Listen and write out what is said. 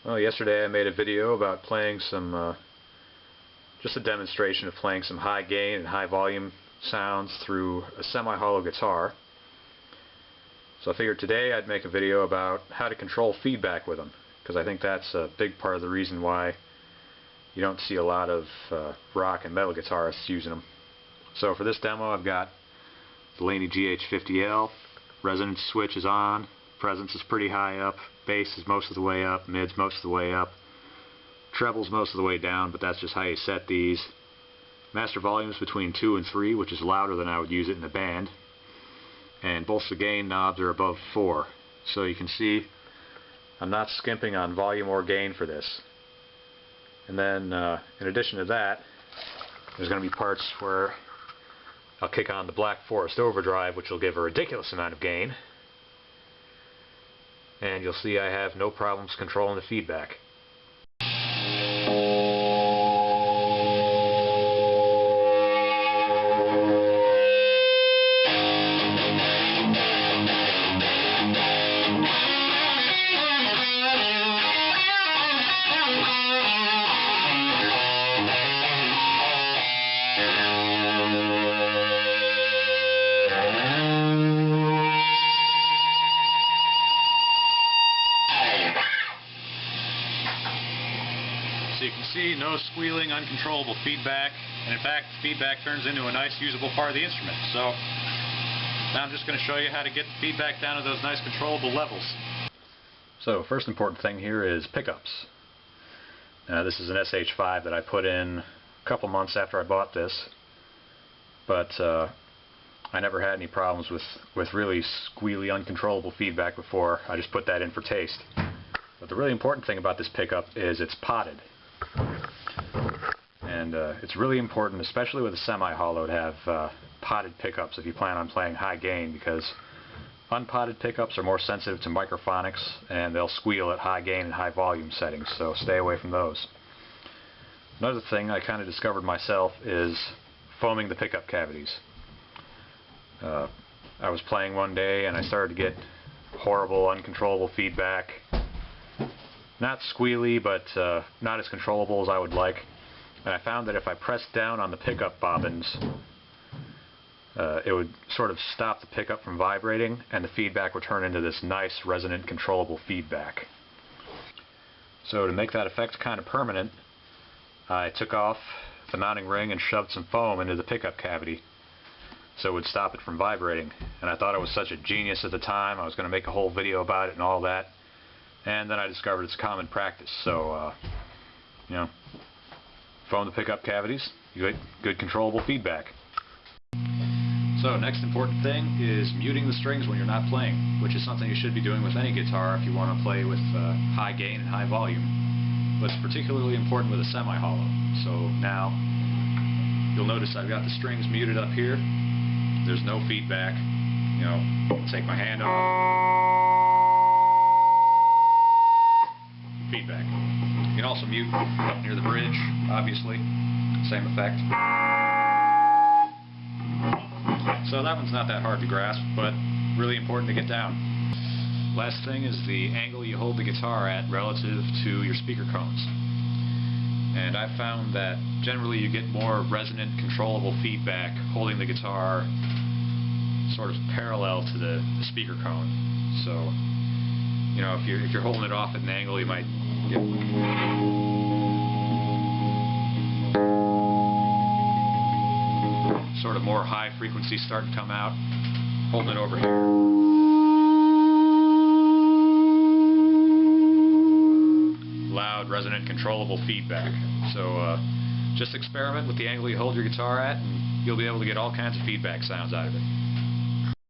Well, yesterday I made a video about playing some, just a demonstration of playing some high gain and high volume sounds through a semi-hollow guitar. So I figured today I'd make a video about how to control feedback with them, because I think that's a big part of the reason why you don't see a lot of rock and metal guitarists using them. So for this demo I've got the Laney GH50L, resonance switch is on, presence is pretty high up, bass is most of the way up, mid's most of the way up, treble's most of the way down, but that's just how you set these. Master volume's between 2 and 3, which is louder than I would use it in a band, and both the gain knobs are above 4. So you can see I'm not skimping on volume or gain for this. And then in addition to that, there's going to be parts where I'll kick on the Black Forest overdrive, which will give a ridiculous amount of gain. And you'll see I have no problems controlling the feedback. So you can see no squealing, uncontrollable feedback, and in fact the feedback turns into a nice usable part of the instrument. So now I'm just going to show you how to get the feedback down to those nice controllable levels. So first important thing here is pickups. This is an SH5 that I put in a couple months after I bought this, but I never had any problems with really squealy, uncontrollable feedback before. I just put that in for taste. But the really important thing about this pickup is it's potted. And it's really important, especially with a semi-hollow, to have potted pickups if you plan on playing high gain, because unpotted pickups are more sensitive to microphonics and they'll squeal at high gain and high volume settings, so stay away from those. Another thing I kind of discovered myself is foaming the pickup cavities. I was playing one day and I started to get horrible, uncontrollable feedback. Not squealy, but not as controllable as I would like. And I found that if I pressed down on the pickup bobbins, it would sort of stop the pickup from vibrating, and the feedback would turn into this nice, resonant, controllable feedback. So to make that effect kind of permanent, I took off the mounting ring and shoved some foam into the pickup cavity so it would stop it from vibrating. And I thought I was such a genius at the time. I was going to make a whole video about it and all that. And then I discovered it's common practice. So, you know, foam the pickup cavities, you get good controllable feedback. So next important thing is muting the strings when you're not playing, which is something you should be doing with any guitar if you want to play with high gain and high volume. But it's particularly important with a semi-hollow. So now you'll notice I've got the strings muted up here. There's no feedback. You know, take my hand off. Feedback. You can also mute up near the bridge, obviously. Same effect. So that one's not that hard to grasp, but really important to get down. Last thing is the angle you hold the guitar at relative to your speaker cones. And I've found that generally you get more resonant, controllable feedback holding the guitar sort of parallel to the speaker cone. So, you know, if you're holding it off at an angle, you might get sort of more high frequency start to come out. Hold it over here. Loud, resonant, controllable feedback. So just experiment with the angle you hold your guitar at, and you'll be able to get all kinds of feedback sounds out of it.